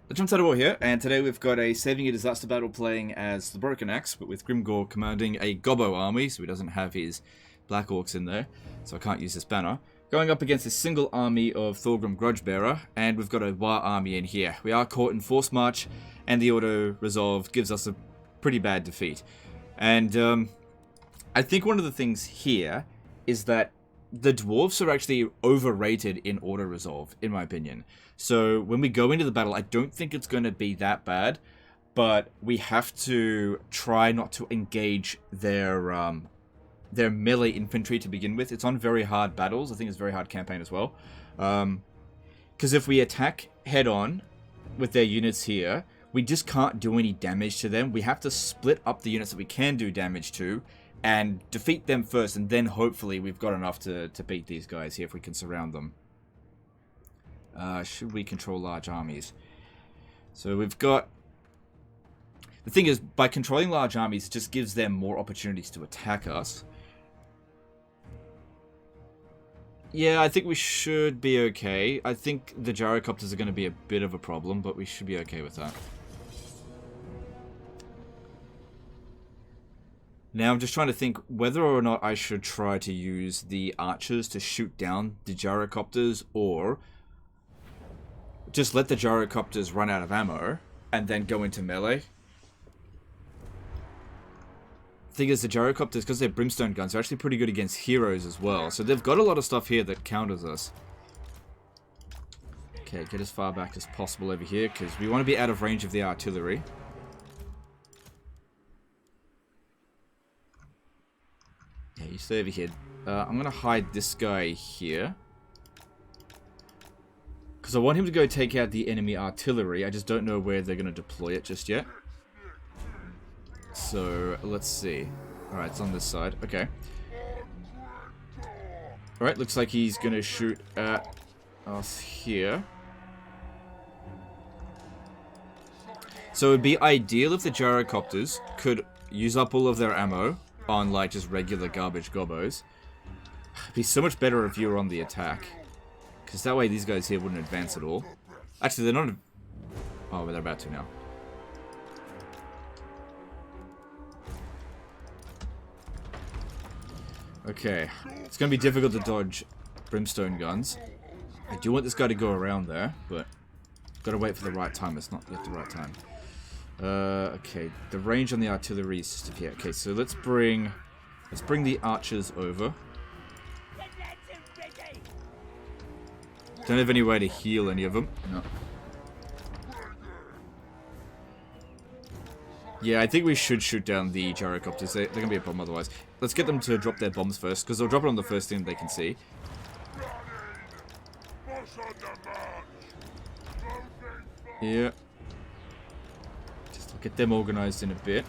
Legend War here, and today we've got a Saving a Disaster battle playing as the Broken Axe, but with Grimgor commanding a Gobbo army, so he doesn't have his Black Orcs in there, so I can't use this banner. Going up against a single army of Thorgrim Grudgebearer, and we've got a War army in here. We are caught in Force March, and the auto-resolve gives us a pretty bad defeat. And I think one of the things here is that the dwarves are actually overrated in auto-resolve, in my opinion. So when we go into the battle, I don't think it's going to be that bad, but we have to try not to engage their melee infantry to begin with. It's on very hard battles. I think it's a very hard campaign as well. Because if we attack head-on with their units here, we just can't do any damage to them. We have to split up the units that we can do damage to, and defeat them first, and then hopefully we've got enough to beat these guys here if we can surround them. Should we control large armies? So we've got... The thing is, by controlling large armies, it just gives them more opportunities to attack us. Yeah, I think we should be okay. I think the gyrocopters are going to be a bit of a problem, but we should be okay with that. Now I'm just trying to think whether or not I should try to use the archers to shoot down the gyrocopters, or just let the gyrocopters run out of ammo and then go into melee. The thing is, the gyrocopters, because they're brimstone guns, are actually pretty good against heroes as well. So they've got a lot of stuff here that counters us. Okay, get as far back as possible over here, because we want to be out of range of the artillery. Yeah, you stay over here. I'm going to hide this guy here, because I want him to go take out the enemy artillery. I just don't know where they're going to deploy it just yet. So, let's see. Alright, it's on this side. Okay. Alright, looks like he's going to shoot at us here. So it would be ideal if the gyrocopters could use up all of their ammo on, like, just regular garbage gobbos. It'd be so much better if you were on the attack, because that way these guys here wouldn't advance at all. Actually, they're not... Oh, but they're about to now. Okay. It's going to be difficult to dodge brimstone guns. I do want this guy to go around there, but gotta wait for the right time. It's not yet the right time. Okay, the range on the artillery is just here. Okay, so let's bring the archers over. Don't have any way to heal any of them. No. Yeah, I think we should shoot down the gyrocopters. They're gonna be a problem otherwise. Let's get them to drop their bombs first, because they'll drop it on the first thing they can see. Yeah. Just get them organized in a bit.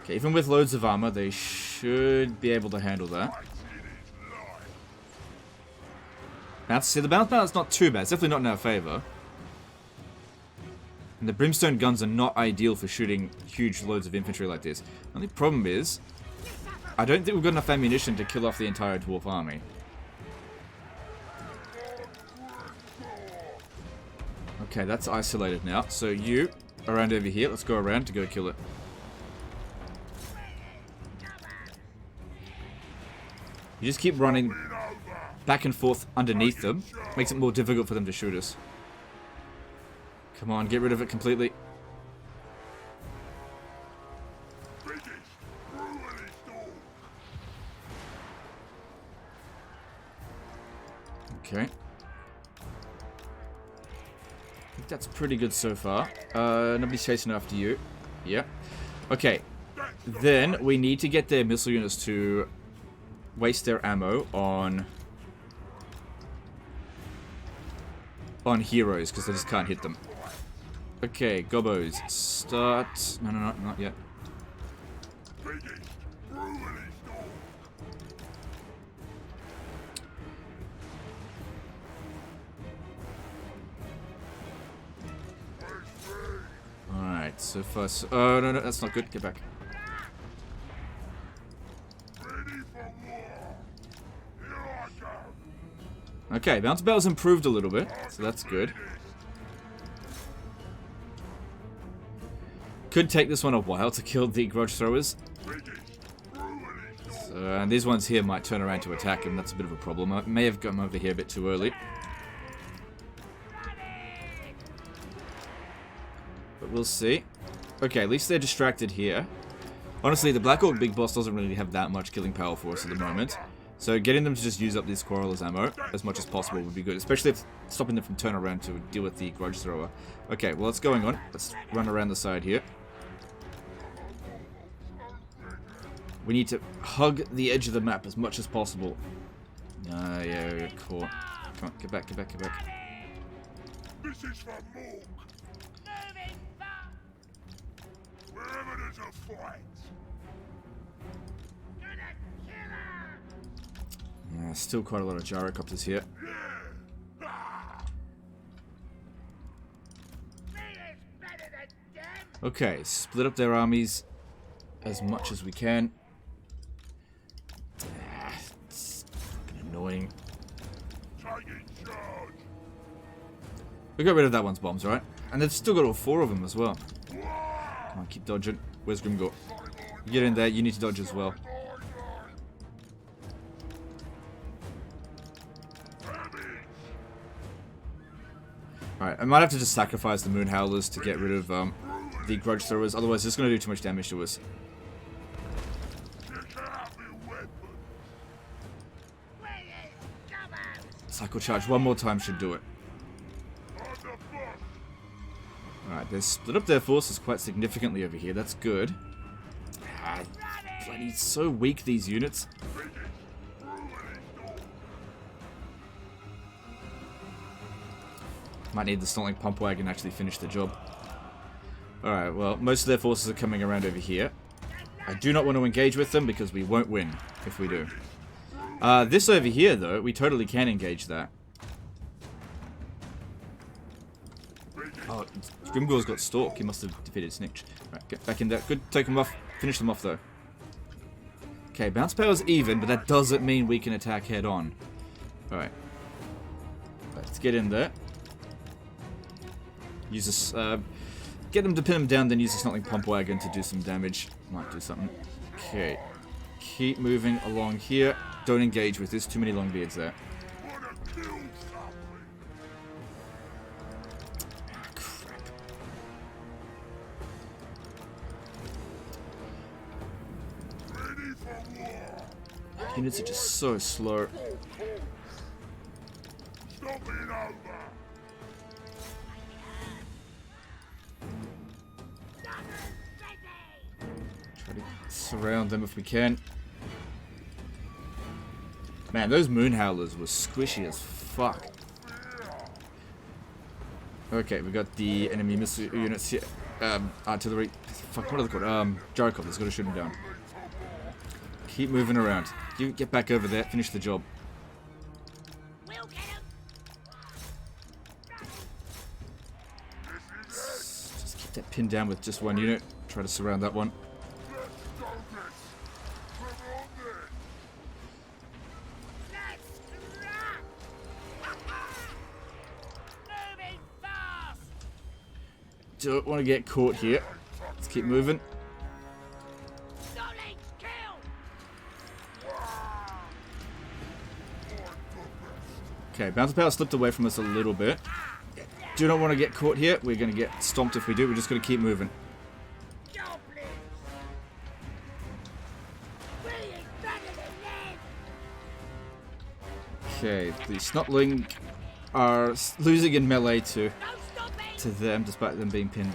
Okay, even with loads of armor, they should be able to handle that. Now, see, the bounce balance is not too bad. It's definitely not in our favor. And the brimstone guns are not ideal for shooting huge loads of infantry like this. The only problem is, I don't think we've got enough ammunition to kill off the entire dwarf army. Okay, that's isolated now. So you, around over here, let's go around to go kill it. You just keep running back and forth underneath them. Makes it more difficult for them to shoot us. Come on, get rid of it completely. Okay. I think that's pretty good so far. Nobody's chasing after you. Yeah. Okay. Then we need to get their missile units to waste their ammo on heroes, because they just can't hit them. Okay, gobbos, start... No, not yet. Alright. So far, so... Oh, no, that's not good. Get back. Okay, bounce battle's improved a little bit, so that's good. Could take this one a while to kill the grudge throwers. So, and these ones here might turn around to attack him. That's a bit of a problem. I may have gotten over here a bit too early. But we'll see. Okay, at least they're distracted here. Honestly, the Black Orc Big Boss doesn't really have that much killing power for us at the moment. So getting them to just use up this Quarrel as ammo as much as possible would be good. Especially if stopping them from turning around to deal with the Grudge Thrower. Okay, well, what's going on? Let's run around the side here. We need to hug the edge of the map as much as possible. Yeah, we're caught. Come on, get back, get back, get back. This is for Morg. Wherever there's a fight. Still quite a lot of gyrocopters here. Okay, split up their armies as much as we can. It's fucking annoying. We got rid of that one's bombs, right? And they've still got all 4 of them as well. Come on, keep dodging. Where's Grimgor? You get in there, you need to dodge as well. Alright, I might have to just sacrifice the Moon Howlers to get rid of the Grudge Throwers, otherwise it's going to do too much damage to us. Cycle Charge one more time should do it. Alright, they've split up their forces quite significantly over here, that's good. Bloody so weak, these units. Might need the Stalling Pump Wagon to actually finish the job. Alright, well, most of their forces are coming around over here. I do not want to engage with them because we won't win if we do. This over here, though, we totally can engage that. Oh, Grimgor's got Stalk. He must have defeated Snitch. Right, get back in there. Good, take them off. Finish them off, though. Okay, bounce power's even, but that doesn't mean we can attack head on. Alright. Let's get in there. Use this, get them to pin them down, then use the Stalling Pump Wagon to do some damage. Might do something. Okay. Keep moving along here. Don't engage with this. Too many long beards there. Crap. Units are just so slow. Try to surround them if we can. Man, those Moon Howlers were squishy as fuck. Okay, we got the enemy missile units here. Artillery. Fuck, what are they called? Gyrocopters, gotta shoot them down. Keep moving around. You get back over there, finish the job. Just keep that pinned down with just one unit. Try to surround that one. Don't want to get caught here. Let's keep moving. Okay, bounce power slipped away from us a little bit. Do not want to get caught here. We're going to get stomped if we do. We're just going to keep moving. Okay, the Snotling are losing in melee to them, despite them being pinned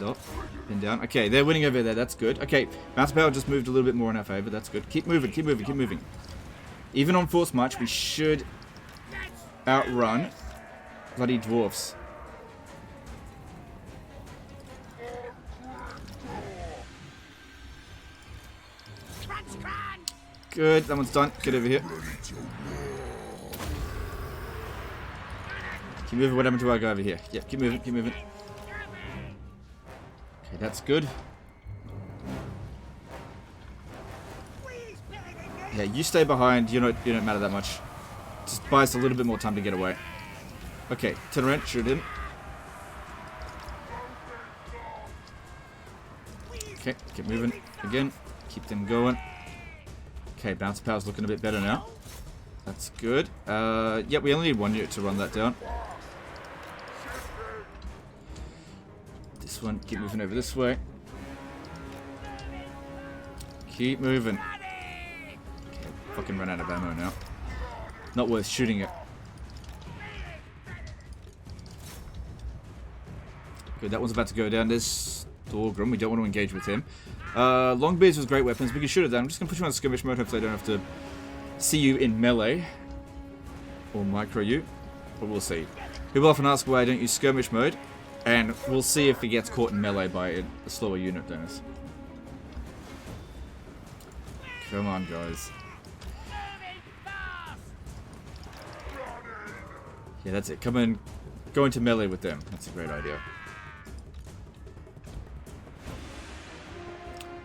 down. Okay, they're winning over there. That's good. Okay, bounce power just moved a little bit more in our favor. That's good. Keep moving, keep moving, keep moving. Even on force march, we should outrun bloody dwarfs. Good, that one's done. Get over here. Keep moving. What happened to our guy over here? Yeah, keep moving, keep moving. Okay, that's good. Yeah, you stay behind. You don't matter that much. Just buy us a little bit more time to get away. Okay, turn around, shoot him. Okay, keep moving again. Keep them going. Okay, bounce power's looking a bit better now. That's good. Yeah, we only need 1 unit to run that down. This one, keep moving over this way. Keep moving. Okay, fucking run out of ammo now. Not worth shooting it. Good, that one's about to go down. There's Thorgrim. We don't want to engage with him. Longbeards with great weapons. We can shoot at them. I'm just going to put you on skirmish mode. Hopefully I don't have to see you in melee. Or micro you. But we'll see. People often ask why I don't use skirmish mode. And we'll see if he gets caught in melee by a slower unit than us. Come on, guys. Yeah, that's it. Come in. Go into melee with them. That's a great idea.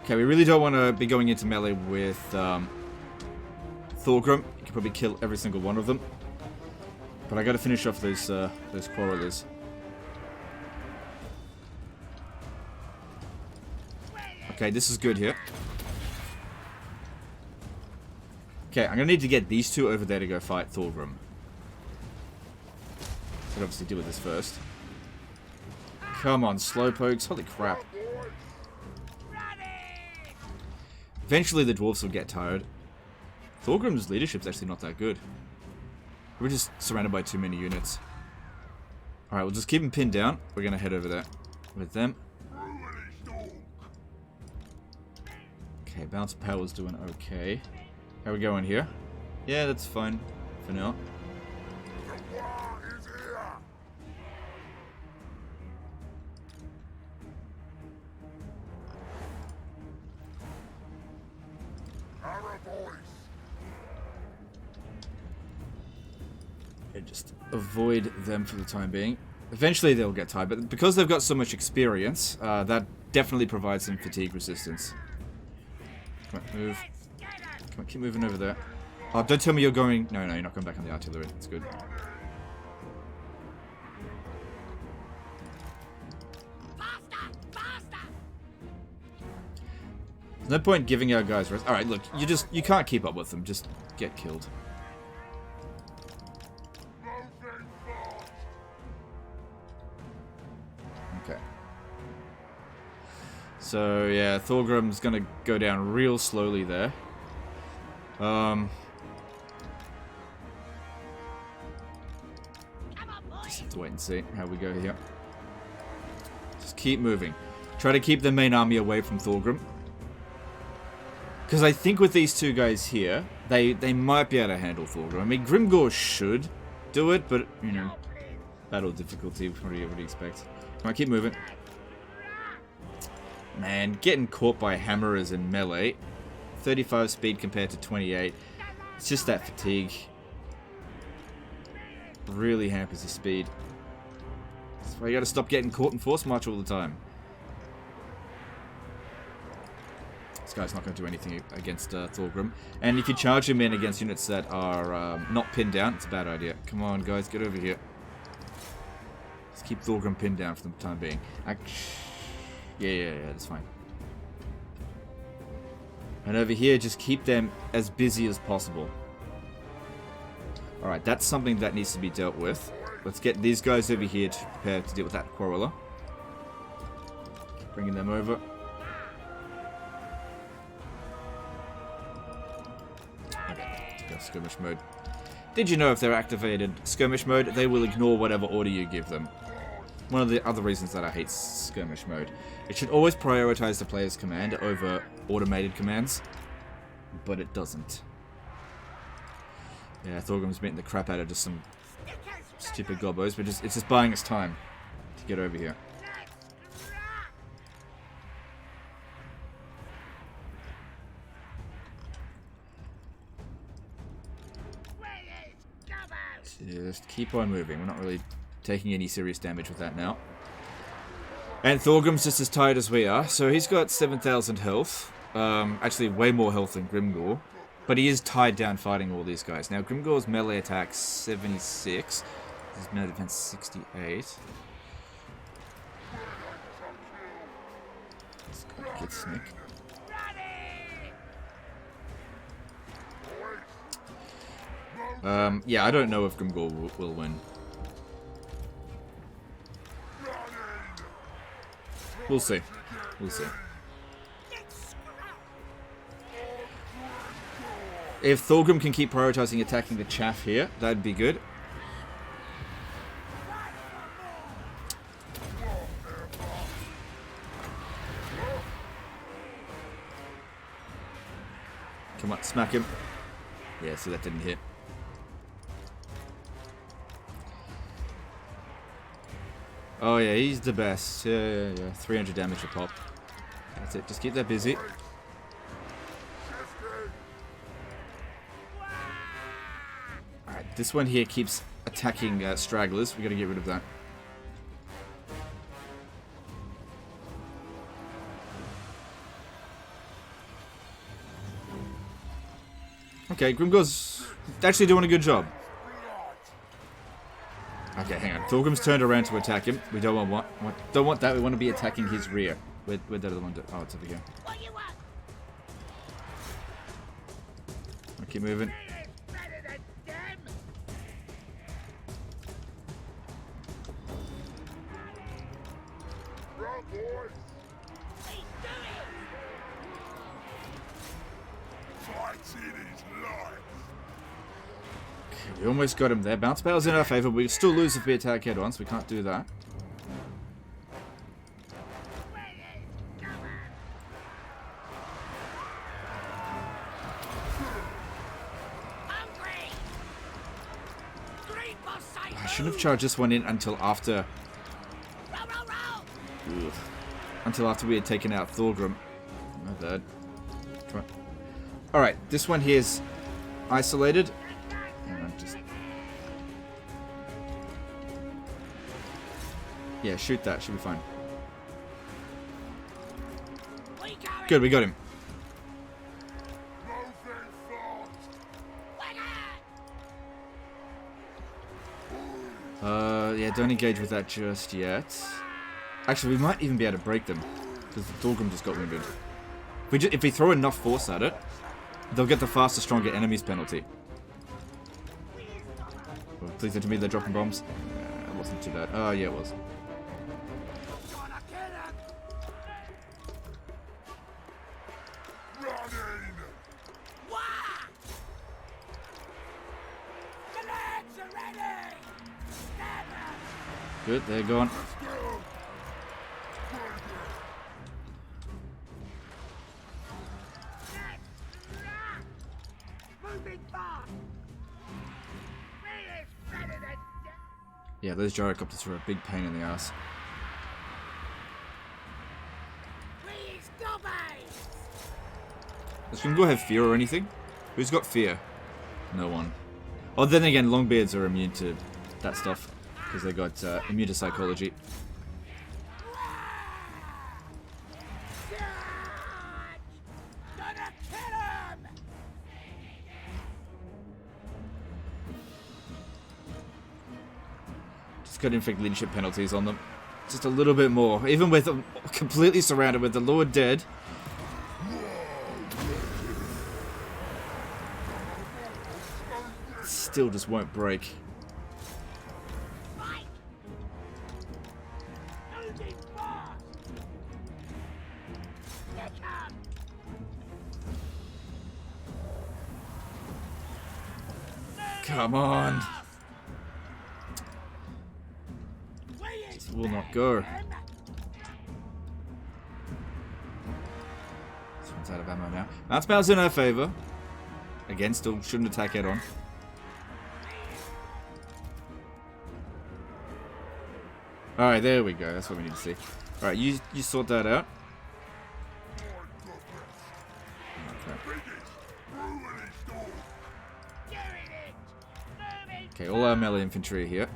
Okay, we really don't want to be going into melee with Thorgrim. You can probably kill every single one of them. But I got to finish off those quarrelers. Okay, this is good here. Okay, I'm going to need to get these two over there to go fight Thorgrim. Should obviously deal with this first. Come on, slowpokes. Holy crap. Eventually the dwarves will get tired. Thorgrim's leadership's actually not that good. We're just surrounded by too many units. Alright, we'll just keep them pinned down. We're going to head over there with them. Okay, bounce power's doing okay. How are we going here? Yeah, that's fine for now. And just avoid them for the time being. Eventually they'll get tired, but because they've got so much experience, that definitely provides some fatigue resistance. Come on, move. Come on, keep moving over there. Oh, don't tell me you're going... No, you're not going back on the artillery. That's good. There's no point giving our guys rest. Alright, look, you can't keep up with them. Just get killed. Okay. So, yeah, Thorgrim's gonna go down real slowly there. Just have to wait and see how we go here. Just keep moving. Try to keep the main army away from Thorgrim. Because I think with these two guys here, they might be able to handle Thorgrim. I mean, Grimgor should do it, but, you know, battle difficulty, what do you expect? Come on, keep moving. Man, getting caught by hammerers in melee. 35 speed compared to 28. It's just that fatigue. Really hampers your speed. That's why you gotta stop getting caught in force march all the time. This guy's not going to do anything against Thorgrim. And if you charge him in against units that are not pinned down, it's a bad idea. Come on, guys, get over here. Let's keep Thorgrim pinned down for the time being. Yeah, that's fine. And over here, just keep them as busy as possible. Alright, that's something that needs to be dealt with. Let's get these guys over here to prepare to deal with that quarreler. Keep bringing them over. Skirmish mode. Did you know if they're activated skirmish mode, they will ignore whatever order you give them? One of the other reasons that I hate skirmish mode. It should always prioritize the player's command over automated commands, but it doesn't. Yeah, Thorgrim's beating the crap out of just some stupid gobos, but it's just buying us time to get over here. Just keep on moving. We're not really taking any serious damage with that now. And Thorgrim's just as tired as we are, so he's got 7,000 health. Actually, way more health than Grimgor. But he is tied down fighting all these guys. Now, Grimgor's melee attack 76. His melee defense 68. Let's go get Snick. Yeah, I don't know if Grimgor will win. We'll see. We'll see. If Thorgrim can keep prioritizing attacking the chaff here, that'd be good. Come on, smack him. Yeah, so that didn't hit. Oh yeah, he's the best. Yeah. 300 damage a pop. That's it. Just keep that busy. Alright, this one here keeps attacking stragglers. We gotta get rid of that. Okay, Grimgor's actually doing a good job. Okay, hang on. Thorgrim's turned around to attack him. We don't want that. We want to be attacking his rear. Where'd that other one do? Oh, it's over here. I'll keep moving. We almost got him there. Bounce battle's in our favor. We still lose if we attack head-on, so we can't do that. I shouldn't have charged this one in until after... Ugh. Until after we had taken out Thorgrim. My bad. Come on. Alright, this one here is isolated. Yeah, shoot that. Should be fine. Good, we got him. Yeah, don't engage with that just yet. Actually, we might even be able to break them. Because the Thorgrim just got wounded. If we throw enough force at it, they'll get the faster, stronger enemies penalty. Oh, please don't tell me they're dropping bombs. It wasn't too bad. Oh, yeah, it was. Good, they're gone. Yeah, those gyrocopters are a big pain in the ass. Does Grimgor have fear or anything? Who's got fear? No one. Oh, then again, Longbeards are immune to that stuff. Because they got immune to psychology. Just got to inflict leadership penalties on them. Just a little bit more. Even with them completely surrounded with the Lord dead. Still just won't break. Come on. This will not go. This one's out of ammo now. Bounce battle's in our favor. Again, still shouldn't attack head on. Alright, there we go. That's what we need to see. Alright, you sort that out. Okay, all our melee infantry are here.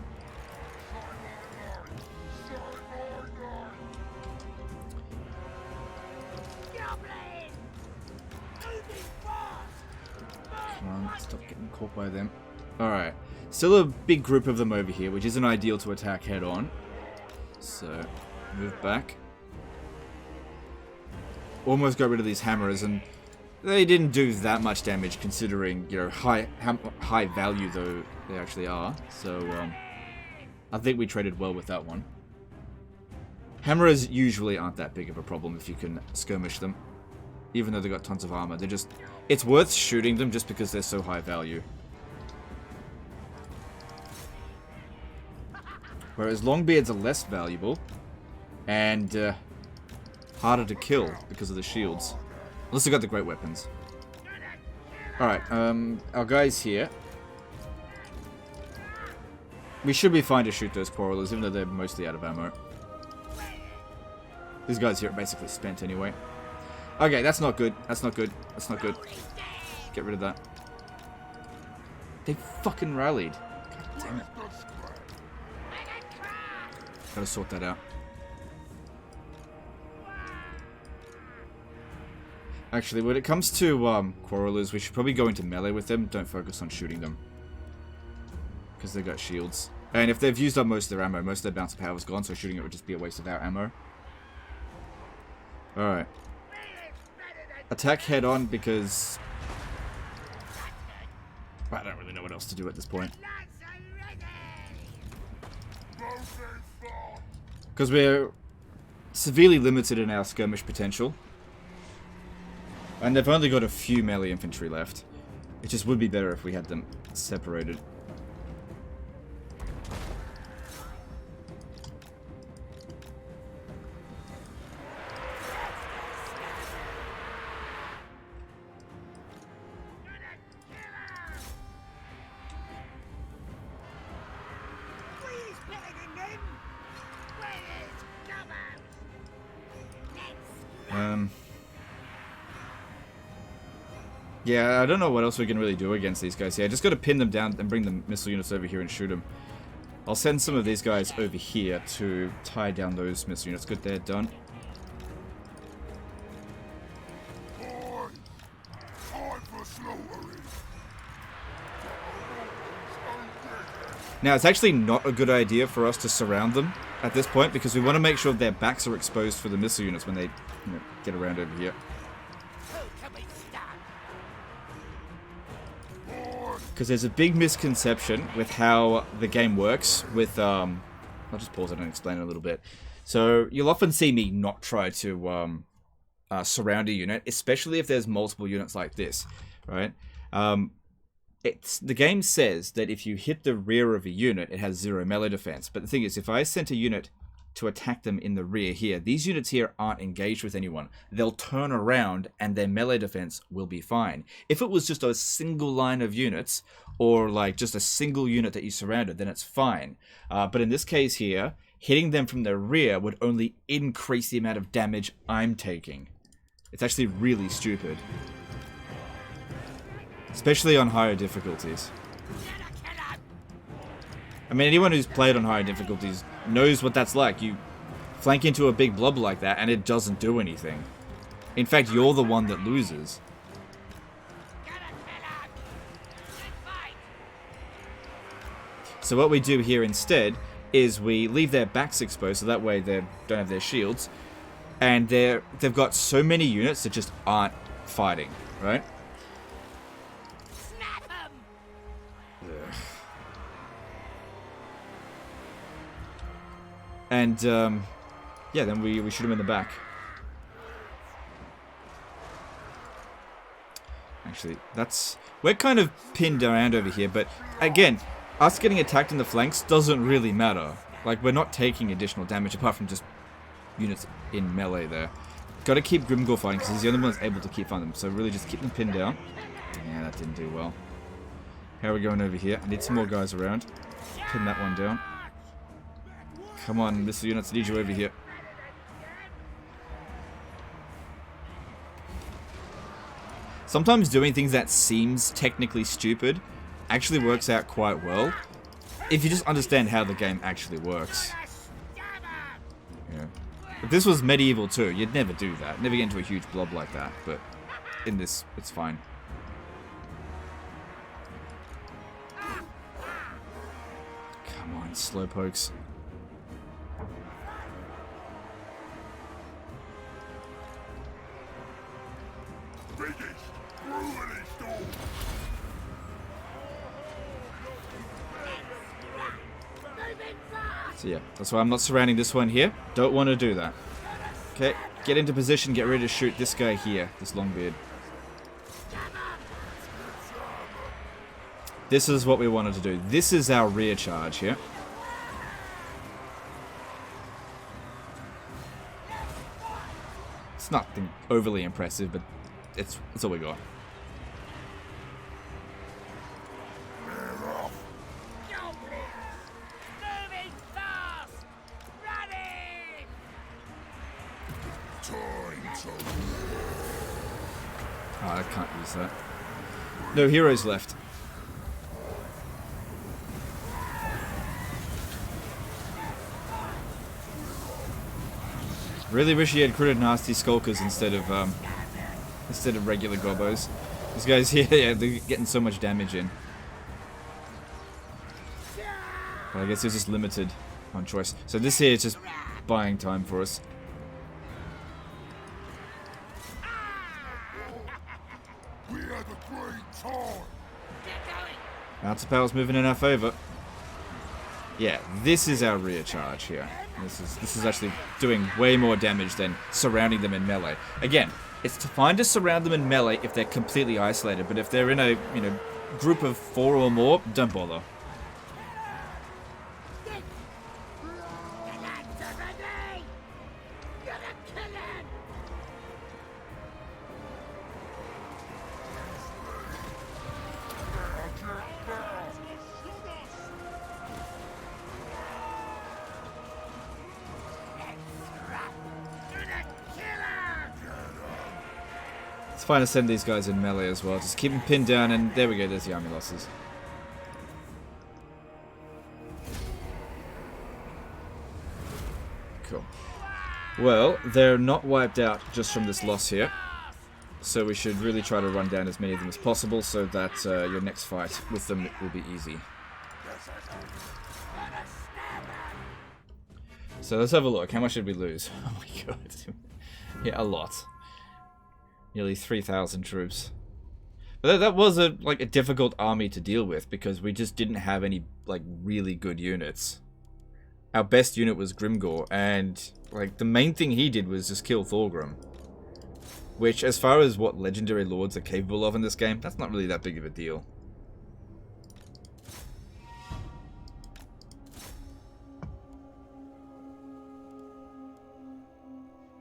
Come on, stop getting caught by them. Alright. Still a big group of them over here, which isn't ideal to attack head on. So, move back. Almost got rid of these hammers, and they didn't do that much damage considering, you know, high value though they actually are. So, I think we traded well with that one. Hammers usually aren't that big of a problem if you can skirmish them. Even though they've got tons of armor. They're just... It's worth shooting them just because they're so high value. Whereas longbeards are less valuable. And harder to kill because of the shields. Unless they've got the great weapons. Alright, our guys here. We should be fine to shoot those quarrelers, even though they're mostly out of ammo. These guys here are basically spent anyway. Okay, that's not good. That's not good. That's not good. Get rid of that. They fucking rallied. God damn it. Gotta sort that out. Actually, when it comes to quarrelers, we should probably go into melee with them. Don't focus on shooting them. Because they've got shields. And if they've used up most of their ammo, most of their bounce power is gone, so shooting it would just be a waste of our ammo. Alright. Attack head on because... I don't really know what else to do at this point. Because we're severely limited in our skirmish potential. And they've only got a few melee infantry left. It just would be better if we had them separated. Yeah, I don't know what else we can really do against these guys here. I just got to pin them down and bring the missile units over here and shoot them. I'll send some of these guys over here to tie down those missile units. Good, they're done. Now, it's actually not a good idea for us to surround them at this point because we want to make sure their backs are exposed for the missile units when they get around over here. Because there's a big misconception with how the game works with, I'll just pause it and explain it a little bit. So, you'll often see me not try to surround a unit, especially if there's multiple units like this, right? The game says that if you hit the rear of a unit, it has 0 melee defense. But the thing is, if I sent a unit to attack them in the rear here, these units here aren't engaged with anyone. They'll turn around and their melee defense will be fine. If it was just a single line of units, or like just a single unit that you surrounded, then it's fine. But in this case here, hitting them from the rear would only increase the amount of damage I'm taking. It's actually really stupid. Especially on higher difficulties. I mean, anyone who's played on higher difficulties knows what that's like. You flank into a big blob like that and it doesn't do anything. In fact, you're the one that loses. So what we do here instead is we leave their backs exposed so that way they don't have their shields. And they've got so many units that just aren't fighting, right? And, yeah, then we shoot him in the back. Actually, we're kind of pinned around over here, but again, us getting attacked in the flanks doesn't really matter. Like, we're not taking additional damage apart from just units in melee there. Gotta keep Grimgor fighting because he's the only one that's able to keep fighting them, so really just keep them pinned down. Yeah, that didn't do well. How are we going over here? I need some more guys around. Pin that one down. Come on, missile units, I need you over here. Sometimes doing things that seems technically stupid actually works out quite well if you just understand how the game actually works. Yeah. If this was medieval too, you'd never do that. Never get into a huge blob like that, but in this, it's fine. Come on, slowpokes. Biggest, brutally storm. So yeah, that's why I'm not surrounding this one here. Don't want to do that. Okay, get into position, get ready to shoot this guy here, this longbeard. This is what we wanted to do. This is our rear charge here. It's nothing overly impressive, but it's all we got. Oh, I can't use that. No heroes left. Really wish he had critted nasty skulkers instead of regular gobos. These guys here, yeah, they're getting so much damage in. But I guess it's just limited on choice. So this here is just buying time for us. We had a great time. Bouncer power's moving in our favor. Yeah, this is our rear charge here. This is actually doing way more damage than surrounding them in melee. Again, it's fine to surround them in melee if they're completely isolated, but if they're in a group of 4 or more, don't bother. It's fine to send these guys in melee as well. Just keep them pinned down, and there we go. There's the army losses. Cool. Well, they're not wiped out just from this loss here. So we should really try to run down as many of them as possible so that your next fight with them will be easy. So let's have a look. How much did we lose? Oh my god. Yeah, a lot. Nearly 3,000 troops. But that was a difficult army to deal with because we just didn't have any really good units. Our best unit was Grimgor, and the main thing he did was just kill Thorgrim. Which, as far as what legendary lords are capable of in this game, that's not really that big of a deal.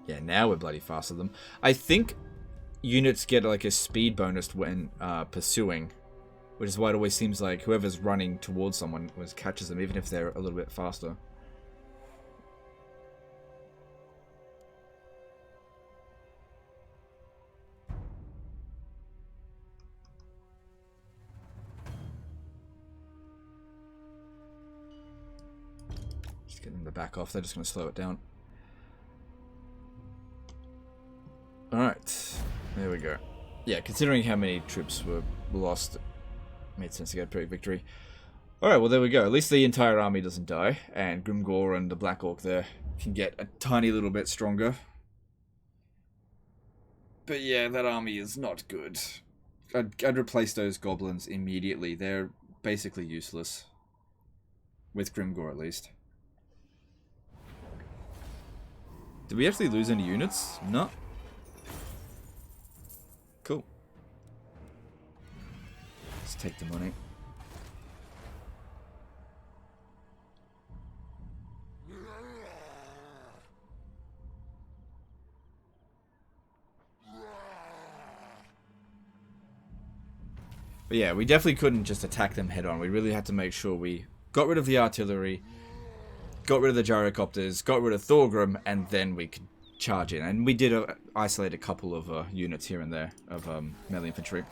Yeah, now we're bloody faster than them. I think units get a speed bonus when pursuing, which is why it always seems like whoever's running towards someone catches them, even if they're a little bit faster. Just get them to back off. They're just going to slow it down. Alright, there we go. Yeah, considering how many troops were lost, it made sense to get a pretty victory. Alright, well there we go. At least the entire army doesn't die, and Grimgor and the Black Orc there can get a tiny little bit stronger. But yeah, that army is not good. I'd replace those goblins immediately. They're basically useless. With Grimgor at least. Did we actually lose any units? No. Cool. Let's take the money. But yeah, we definitely couldn't just attack them head on. We really had to make sure we got rid of the artillery, got rid of the gyrocopters, got rid of Thorgrim, and then we could charge in. And we did isolate a couple of units here and there of melee infantry.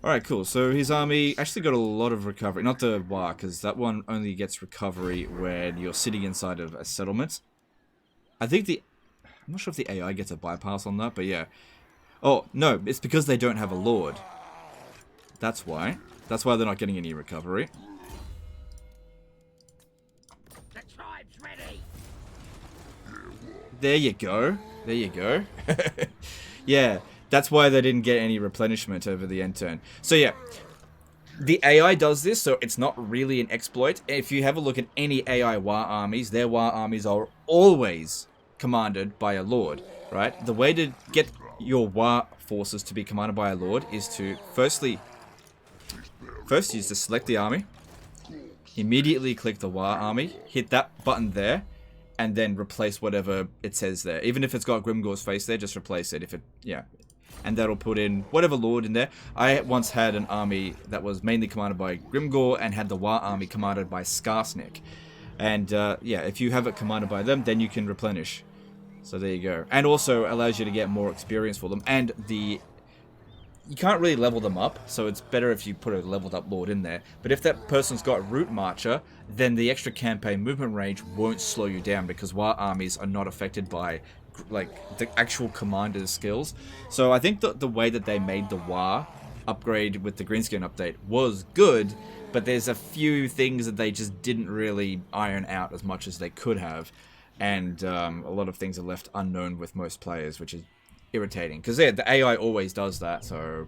Alright, cool. So his army actually got a lot of recovery. Not the War, because that one only gets recovery when you're sitting inside of a settlement. I think I'm not sure if the AI gets a bypass on that, but yeah. Oh, no, it's because they don't have a lord. That's why. That's why they're not getting any recovery. The tribe's ready. There you go. There you go. Yeah, that's why they didn't get any replenishment over the end turn. So yeah, the AI does this, so it's not really an exploit. If you have a look at any AI war armies, their war armies are always commanded by a lord, right? The way to get your war forces to be commanded by a lord is to first you just to select the army, immediately click the war army, hit that button there, and then replace whatever it says there. Even if it's got Grimgor's face there, just replace it. If it, yeah. And that'll put in whatever lord in there. I once had an army that was mainly commanded by Grimgor and had the war army commanded by Skarsnik. And yeah, if you have it commanded by them, then you can replenish. So there you go. And also allows you to get more experience for them. And you can't really level them up, so it's better if you put a leveled up lord in there. But if that person's got Root Marcher, then the extra campaign movement range won't slow you down because war armies are not affected by like the actual commander's skills. So I think the way that they made the war upgrade with the Greenskin update was good, but there's a few things that they just didn't really iron out as much as they could have. And a lot of things are left unknown with most players, which is irritating, because yeah, the AI always does that, so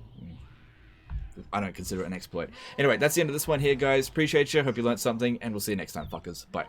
I don't consider it an exploit. Anyway, that's the end of this one here, guys. Appreciate you. Hope you learned something, and we'll see you next time, fuckers. Bye.